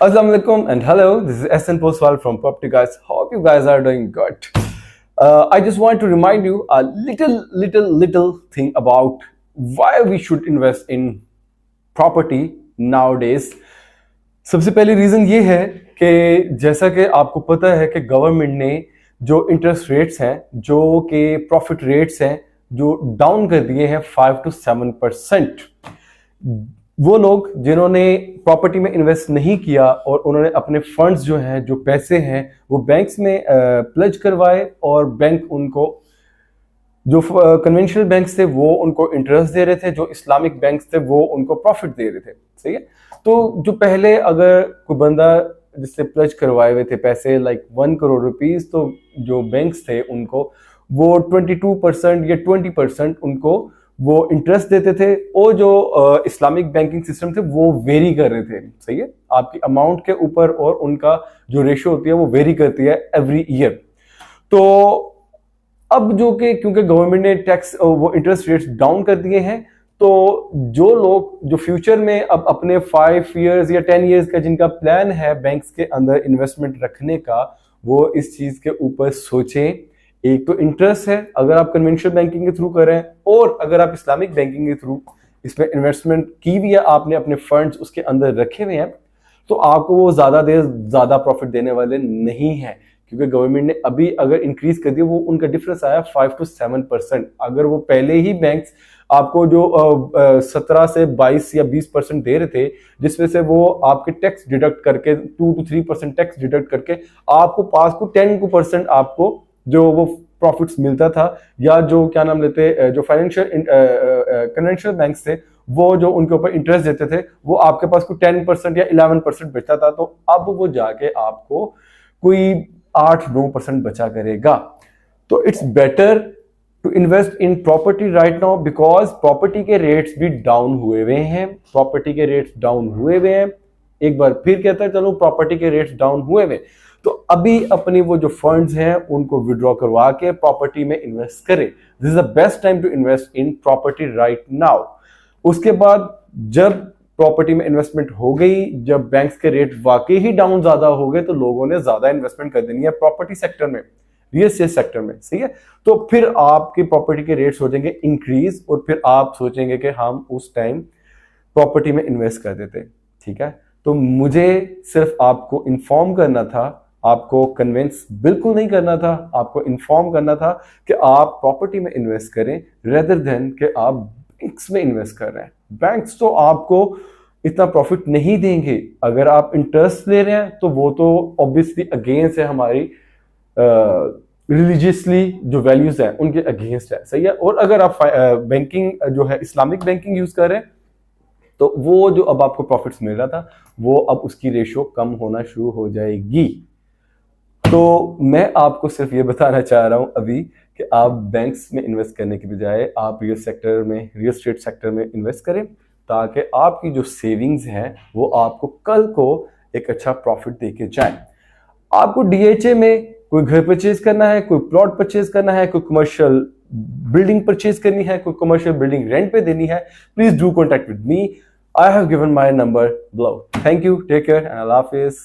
Assalamu alaikum and hello. This is SN Postwal from Property Guys. Hope you guys are doing good. I just want to remind you a little thing about why we should invest in property nowadays. सबसे पहली reason ये है कि जैसा कि आपको पता है कि गवर्नमेंट ने जो इंटरेस्ट रेट्स हैं, जो कि प्रॉफिट रेट्स हैं, जो डाउन कर दिए हैं 5 to 7%। वो लोग जिन्होंने प्रॉपर्टी में इन्वेस्ट नहीं किया और उन्होंने अपने फंड्स जो हैं, जो पैसे हैं, वो बैंक्स में प्लेज करवाए और बैंक उनको, जो कन्वेंशनल बैंक्स थे वो उनको इंटरेस्ट दे रहे थे, जो इस्लामिक बैंक्स थे वो उनको प्रॉफिट दे रहे थे। सही है। तो जो पहले अगर कोई बंदा जिससे प्लेज करवाए हुए थे पैसे लाइक 1 करोड़ रुपीस, तो जो बैंक्स थे उनको वो 22% या 20% उनको वो इंटरेस्ट देते थे। और जो इस्लामिक बैंकिंग सिस्टम थे वो वेरी कर रहे थे। सही है। आपकी अमाउंट के ऊपर और उनका जो रेशियो होती है वो वेरी करती है एवरी ईयर। तो अब जो कि क्योंकि गवर्नमेंट ने टैक्स वो इंटरेस्ट रेट्स डाउन कर दिए हैं, तो जो लोग जो फ्यूचर में अब अपने 5 इयर्स या 10 इयर्स का जिनका प्लान है बैंक्स के अंदर इन्वेस्टमेंट रखने का, वो इस चीज के ऊपर सोचें। एक तो इंटरेस्ट है अगर आप कन्वेंशनल बैंकिंग के थ्रू कर रहे हैं, और अगर आप इस्लामिक बैंकिंग के थ्रू इसमें इन्वेस्टमेंट की हुई है, आपने अपने फंड्स उसके अंदर रखे हुए हैं, तो आपको वो ज्यादा प्रॉफिट देने वाले नहीं है। क्योंकि गवर्नमेंट ने अभी अगर इंक्रीज कर दिया, वो उनका डिफरेंस आया 5 to 7%। अगर वो पहले ही बैंक्स आपको जो 17 से 22 या 20% दे रहे थे, जिसमें से वो आपके टैक्स डिडक्ट करके 2 to 3% टैक्स डिडक्ट करके आपको 5 to 10% आपको जो वो प्रॉफिट्स मिलता था, या जो क्या नाम लेते जो फाइनेंशियल कन्वेंशनल बैंक्स थे वो जो उनके ऊपर इंटरेस्ट देते थे, वो आपके पास कोई 10% या 11% बचता था। तो अब वो जाके आपको कोई 8-9% बचा करेगा। तो it's better to invest in property right now, because property के रेट्स भी डाउन हुए हुए हैं। प्रॉपर्टी के रेट्स डाउन हुए हुए हैं। एक बार फिर कहता है, चलो प्रॉपर्टी के रेट्स डाउन हुए हुए, तो अभी अपनी वो जो फंड्स हैं उनको विड्रॉ करवा के प्रॉपर्टी में इन्वेस्ट करें। This is the best time to invest in property right now. उसके बाद जब प्रॉपर्टी में इन्वेस्टमेंट हो गई, जब बैंक्स के रेट वाकई ही डाउन ज्यादा हो गए, तो लोगों ने ज्यादा इन्वेस्टमेंट कर देनी है प्रॉपर्टी सेक्टर में, रियल एस्टेट सेक्टर में। सही है। तो फिर आपकी प्रॉपर्टी के रेट्स हो जाएंगे इंक्रीज, और फिर आप सोचेंगे कि हम उस टाइम प्रॉपर्टी में इन्वेस्ट कर देते। ठीक है। तो मुझे सिर्फ आपको इन्फॉर्म करना था, आपको कन्विंस बिल्कुल नहीं करना था, आपको इन्फॉर्म करना था कि आप प्रॉपर्टी में इन्वेस्ट करें रेदर देन कि आप बैंक्स में इन्वेस्ट कर रहे हैं। बैंक्स तो आपको इतना प्रॉफिट नहीं देंगे। अगर आप इंटरेस्ट ले रहे हैं तो वो तो ऑब्वियसली अगेंस्ट है हमारी रिलीजियसली जो वैल्यूज हैं उनके अगेंस्ट है। सही है। और अगर आप बैंकिंग जो है इस्लामिक बैंकिंग यूज कर रहे हैं, तो वो जो अब आपको प्रॉफिट्स मिल रहा था, वो अब उसकी रेशियो कम होना शुरू हो जाएगी। तो मैं आपको सिर्फ ये बताना चाह रहा हूं अभी कि आप बैंक्स में इन्वेस्ट करने की बजाय आप रियल एस्टेट सेक्टर में इन्वेस्ट करें, ताकि आपकी जो सेविंग्स हैं वो आपको कल को एक अच्छा प्रॉफिट देके जाए। आपको डीएचए में कोई घर परचेज करना है, कोई प्लॉट परचेज करना है, कोई कमर्शियल बिल्डिंग परचेज करनी है, कोई कमर्शियल बिल्डिंग रेंट पे देनी है, please do contact with me. I have given my number below. Thank you, take care and अल्लाह हाफिज।